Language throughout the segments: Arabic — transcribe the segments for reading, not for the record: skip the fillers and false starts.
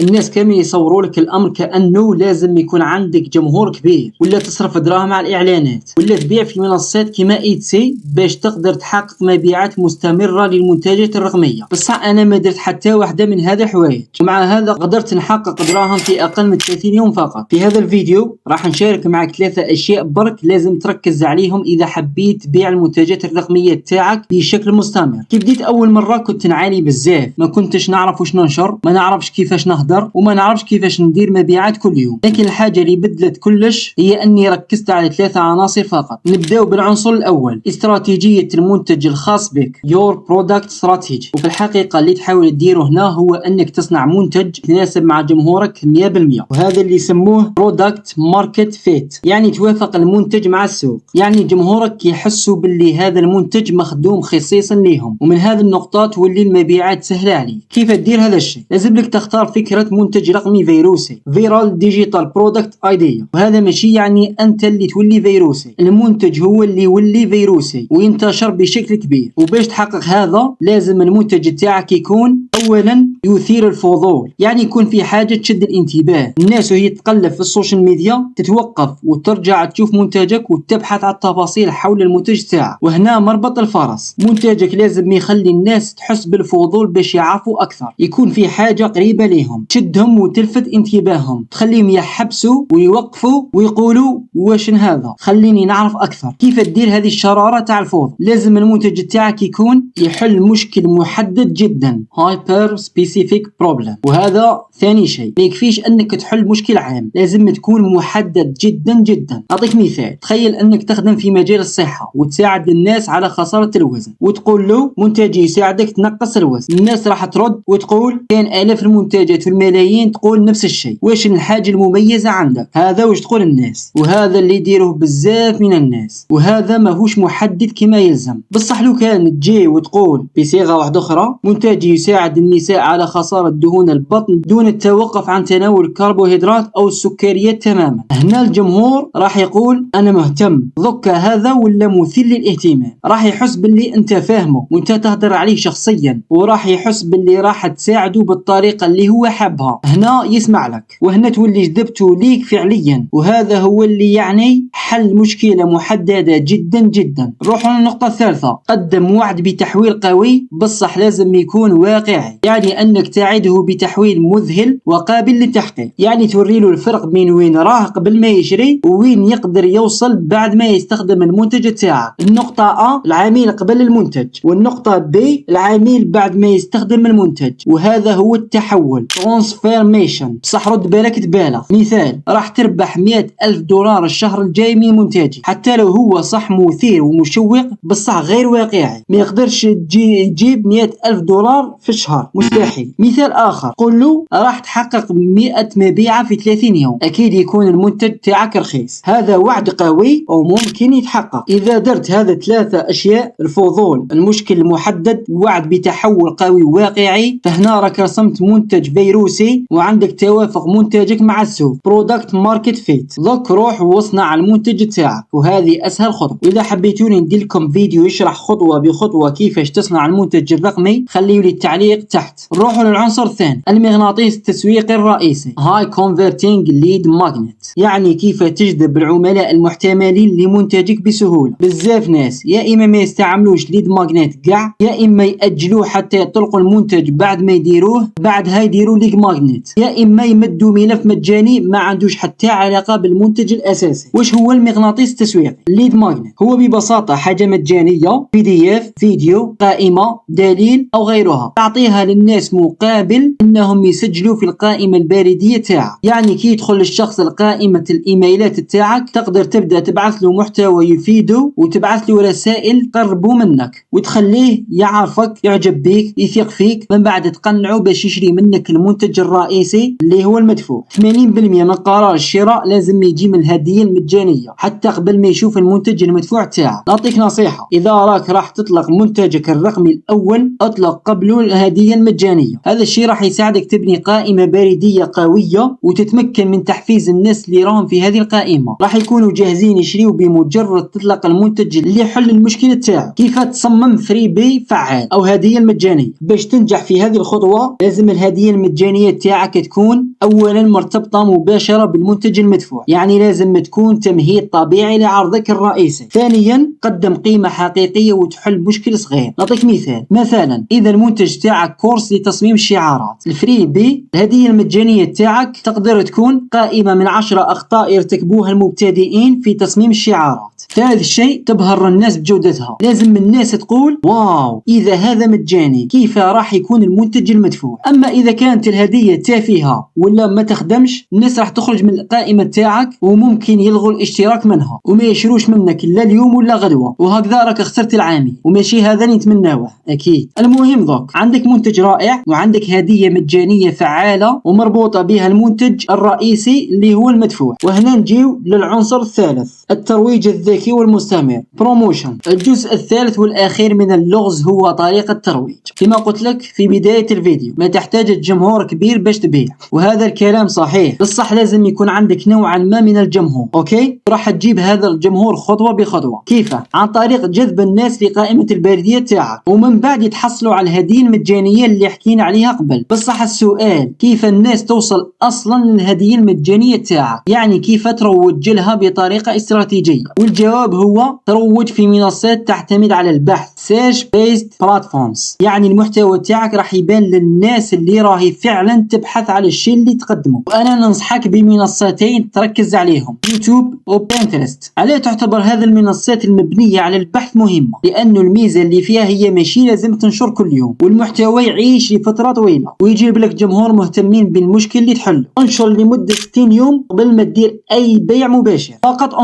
الناس كامل يصوروا لك الامر كانه لازم يكون عندك جمهور كبير، ولا تصرف دراهم على الاعلانات، ولا تبيع في منصات كيما ايتسي باش تقدر تحقق مبيعات مستمره للمنتجات الرقميه. بصح انا ما درت حتى واحده من هذه الحوايج، ومع هذا قدرت نحقق دراهم في اقل من 30 يوم فقط. في هذا الفيديو راح نشارك معك 3 اشياء برك لازم تركز عليهم اذا حبيت تبيع المنتجات الرقميه تاعك بشكل مستمر. كي بديت اول مره كنت نعاني بزاف، ما كنتش نعرف واش ننشر، ما نعرفش كيفاش نهضر، وما نعرفش كيفاش ندير مبيعات كل يوم. لكن الحاجه اللي بدلت كلش هي اني ركزت على 3 عناصر فقط. نبداو بالعنصر الاول، استراتيجيه المنتج الخاص بك، your product strategy. وفي الحقيقه اللي تحاول تديره هنا هو انك تصنع منتج يتناسب مع جمهورك 100%، وهذا اللي يسموه product market fit، يعني توافق المنتج مع السوق. يعني جمهورك يحسوا باللي هذا المنتج مخدوم خصيصا ليهم، ومن هذه النقطة تولي المبيعات سهلة عليك. كيف تدير هذا الشيء؟ لازم لك تختار فكرة منتج رقمي فيروسي، فيرال ديجيتال برودكت ايديا. وهذا ماشي يعني انت اللي تولي فيروسي، المنتج هو اللي يولي فيروسي وينتشر بشكل كبير. وباش تحقق هذا لازم المنتج تاعك يكون اولا يثير الفضول، يعني يكون في حاجة تشد الانتباه. الناس وهي تقلب في السوشيال ميديا تتوقف وترجع تشوف منتجك وتبحث عن التفاصيل حول المنتج تاعك. وهنا مربط الفرس، منتجك لازم يخلي الناس تحس بالفضول باش يعرفوا اكثر، يكون في حاجة قريبة لهم تشدهم وتلفت انتباههم، تخليهم يحبسوا ويوقفوا ويقولوا واش هذا، خليني نعرف اكثر. كيف تدير هذه الشرارة تاع الفضول؟ لازم المنتج تاعك يكون يحل مشكل محدد جدا، هايبر سبيسيفيك بروبلم. وهذا ثاني شيء، ما يكفيش انك تحل مشكل عام، لازم تكون محدد جدا جدا. اعطيك مثال، تخيل انك تخدم في مجال الصحة وتساعد الناس على خسارة الوزن، وتقول له منتجي يساعدك تنقص الوزن. الناس راح ترد وتقول كاين آلاف المنتجات والملايين تقول نفس الشيء، واش الحاجة المميزة عندك؟ هذا واش تقول الناس، وهذا اللي يديروه بزاف من الناس، وهذا ماهوش محدد كما يلزم. بصح لو كان تجي وتقول بصيغة واحدة أخرى منتجي يساعد النساء على خسارة دهون البطن دون التوقف عن تناول الكربوهيدرات أو السكريات تماما، هنا الجمهور راح يقول أنا مهتم. ضك هذا ولا مثير للاهتمام، راح يحس باللي أنت فاهمه وأنت تهدر عليه شخصيا، وراح يحس باللي راح تساعده بالطريقة اللي هو حابها. هنا يسمع لك، وهنا تولي جذبته ليك فعليا، وهذا هو اللي يعني حل مشكلة محددة جدا جدا. نروحوا للنقطة الثالثة، قدم وعد بتحويل قوي، بصح لازم يكون واقعي، يعني أنك تعده بتحويل مذهل وقابل للتحقيق، يعني توري له الفرق بين وين راه قبل ما يشري وين يقدر يوصل بعد ما يستخدم المنتج تاعك. النقطة أ العميل قبل المنتج، والنقطة ب العميل بعد ما يستخدم المنتج، وهذا هو التحول ترانسفورميشن. بصح رد بالك تبالغ، مثال راح تربح $100,000 الشهر الجاي من منتجي، حتى لو هو صح مثير ومشوق بصح غير واقعي، ما يقدرش يجيب $100,000 في الشهر، مستحيل. مثال آخر، قل له راح تحقق 100 مبيعة في 30 يوم، أكيد يكون المنتج تاعك رخيص. هذا وعد قوي وممكن يتحقق إذا درت هذا 3 أشياء، الفضول، المشكل المحدد، وعد بتحول قوي واقعي، فهنا راك رسمت منتج فيروسي وعندك توافق منتجك مع السوق، برودكت ماركت فيت. ضك روح واصنع المنتج تاعك، وهذه أسهل خطوة. وإذا حبيتوني ندير لكم فيديو يشرح خطوة بخطوة كيفاش تصنع المنتج الرقمي، خليوا لي التعليق تحت. نروحوا للعنصر الثاني، المغناطيس التسويقي الرئيسي، هاي كونفرتينج ليد ماجنت، يعني كيف تجذب العملاء المحتملين لمنتجك بسهولة. بزاف ناس يا إما ما يستعملوش ليد ماجنت كاع، يا إما يأجلوه حتى يطلقوا المنتج بعد ما يديروه، بعدها يديروا ليد ماجنت، يا إما يمدوا ملف مجاني ما عندوش حتى علاقة بالمنتج الأساسي. وش هو المغناطيس التسويقي؟ ليد ماجنت هو ببساطة حاجة مجانية، PDF، فيديو، قائمة، دليل أو غيرها، تعطيها للناس مقابل أنهم يسجلوا في القائمة البريدية تاعك. يعني كي يدخل الشخص القائمة الإيميلات تاعك تقدر تبدأ تبعث له محتوى يفيده، وتبعث له رسائل تقربه منك وتخليه يعرفك، يعجب بيك، يثق فيك، من بعد تقنعه باش يشري منك المنتج الرئيسي اللي هو المدفوع. 80% من قرار الشراء لازم يجي من الهدية المجانية حتى قبل ما يشوف المنتج المدفوع تاعك. نعطيك نصيحة، إذا راك راح تطلق منتجك الرقمي الأول اطلق قبله الهدية المجانية، مجانية. هذا الشيء راح يساعدك تبني قائمة بريدية قوية وتتمكن من تحفيز الناس اللي راهم في هذه القائمة، راح يكونوا جاهزين يشريوا بمجرد تطلق المنتج اللي يحل المشكلة تاعك. كيف تصمم فري بي فعال او هدية مجانية؟ باش تنجح في هذه الخطوة لازم الهدية المجانية تاعك تكون اولا مرتبطة مباشرة بالمنتج المدفوع، يعني لازم تكون تمهيد طبيعي لعرضك الرئيسي. ثانيا قدم قيمة حقيقية وتحل مشكل صغير. نعطيك مثال، مثلا اذا المنتج تاعك كورس لتصميم الشعارات، الفري بي الهدية المجانية تاعك تقدر تكون قائمة من 10 اخطاء يرتكبوها المبتدئين في تصميم الشعارات. ثالث شيء تبهر الناس بجودتها، لازم الناس تقول واو اذا هذا مجاني كيف راح يكون المنتج المدفوع. اما اذا كانت الهدية تافهة ولا ما تخدمش، الناس راح تخرج من القائمة تاعك وممكن يلغوا الاشتراك منها وما يشروش منك لا اليوم ولا غدوة، وهكذا راك خسرت العامل وماشي هذا اللي نتمناوه اكيد. المهم ضوك عندك منتج رائع وعندك هدية مجانية فعالة ومربوطة بها المنتج الرئيسي اللي هو المدفوع. وهنا نجيو للعنصر الثالث، الترويج الذكي والمستمر، بروموشن. الجزء الثالث والاخير من اللغز هو طريقة الترويج. كما قلت لك في بداية الفيديو ما تحتاج جمهور كبير باش تبيع، وهذا الكلام صحيح، بالصح لازم يكون عندك نوعا ما من الجمهور. اوكي راح تجيب هذا الجمهور خطوة بخطوة. كيف؟ عن طريق جذب الناس لقائمة البريدية تاعك، ومن بعد يتحصلوا على الهدية المجانية اللي حكينا عليها قبل. بالصح السؤال كيف الناس توصل اصلا للهدية المجانية تاعك؟ يعني كيف تروج لها بطريقة استراتيجية؟ والجواب هو تروج في منصات تعتمد على البحث، سيرش بيست بلاتفورمز. يعني المحتوى تاعك راح يبان للناس اللي راهي فعلا تبحث على الشيء اللي تقدمه. وانا ننصحك بمنصتين تركز عليهم، يوتيوب وبنترست. عليه تعتبر هذه المنصات المبنية على البحث مهمة، لانه الميزة اللي فيها هي ماشي لازم تنشر كل يوم، والمحتوى يعيش لفترة طويلة ويجيب لك جمهور مهتمين بالمشكل اللي تحله. انشر لمدة 60 يوم قبل ما تدير اي بيع مباشر، فقط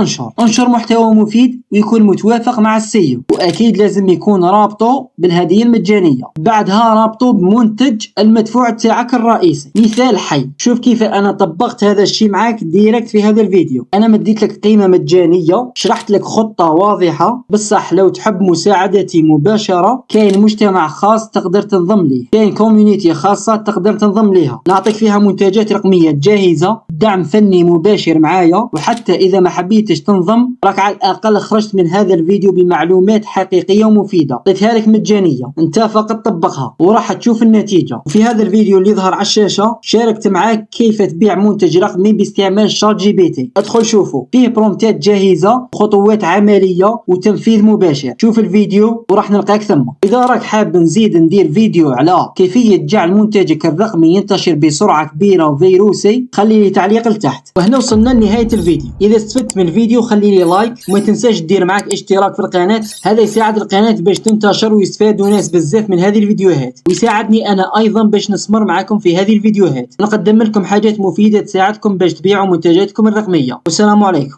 انشر محتوى مفيد ويكون متوافق مع السيو، واكيد لازم يكون رابطه بالهدية المجانية، بعدها رابطه بمنتج المدفوع تاعك الرئيسي. مثال حي، شوف كيف انا طبقت هذا الشيء معاك ديريكت في هذا الفيديو. انا مديت لك قيمة مجانية، شرحت لك خطة واضحة. بصح لو تحب مساعدتي مباشرة كاين مجتمع خاص تقدر تنضم ليه، كاين كوميونيتي خاصة تقدر تنضم ليها، نعطيك فيها منتجات رقمية جاهزة، دعم فني مباشر معايا. وحتى اذا ما حبيتش تنضم راك على الاقل خرجت من هذا الفيديو بمعلومات حقيقية ومفيدة، عطيتها لك مجانية، انت فقط طبقها وراح تشوف النتيجة. وفي هذا الفيديو اللي يظهر على الشاشة شاركت معاك كيف تبيع منتج رقمي باستعمال شات جي بي تي. ادخل شوفه، فيه برومتات جاهزة، خطوات عملية وتنفيذ مباشر. شوف الفيديو وراح نلقاك ثم. اذا راك حاب نزيد ندير فيديو على كيفية جعل منتجك الرقمي ينتشر بسرعة كبيرة وفيروسي، خلي لي تعليق لتحت. وهنا وصلنا لنهاية الفيديو. اذا استفدت من الفيديو خلي لي لايك، وما تنساش دير معك اشتراك في القناة، هذا يساعد القناة باش تنتشر ويستفادوا ناس بزاف من هذه الفيديوهات، ويساعدني انا ايضا باش نستمر معكم في هذه الفيديوهات، نقدم لكم حاجات مفيدة تساعدكم باش تبيعوا منتجاتكم الرقمية. والسلام عليكم.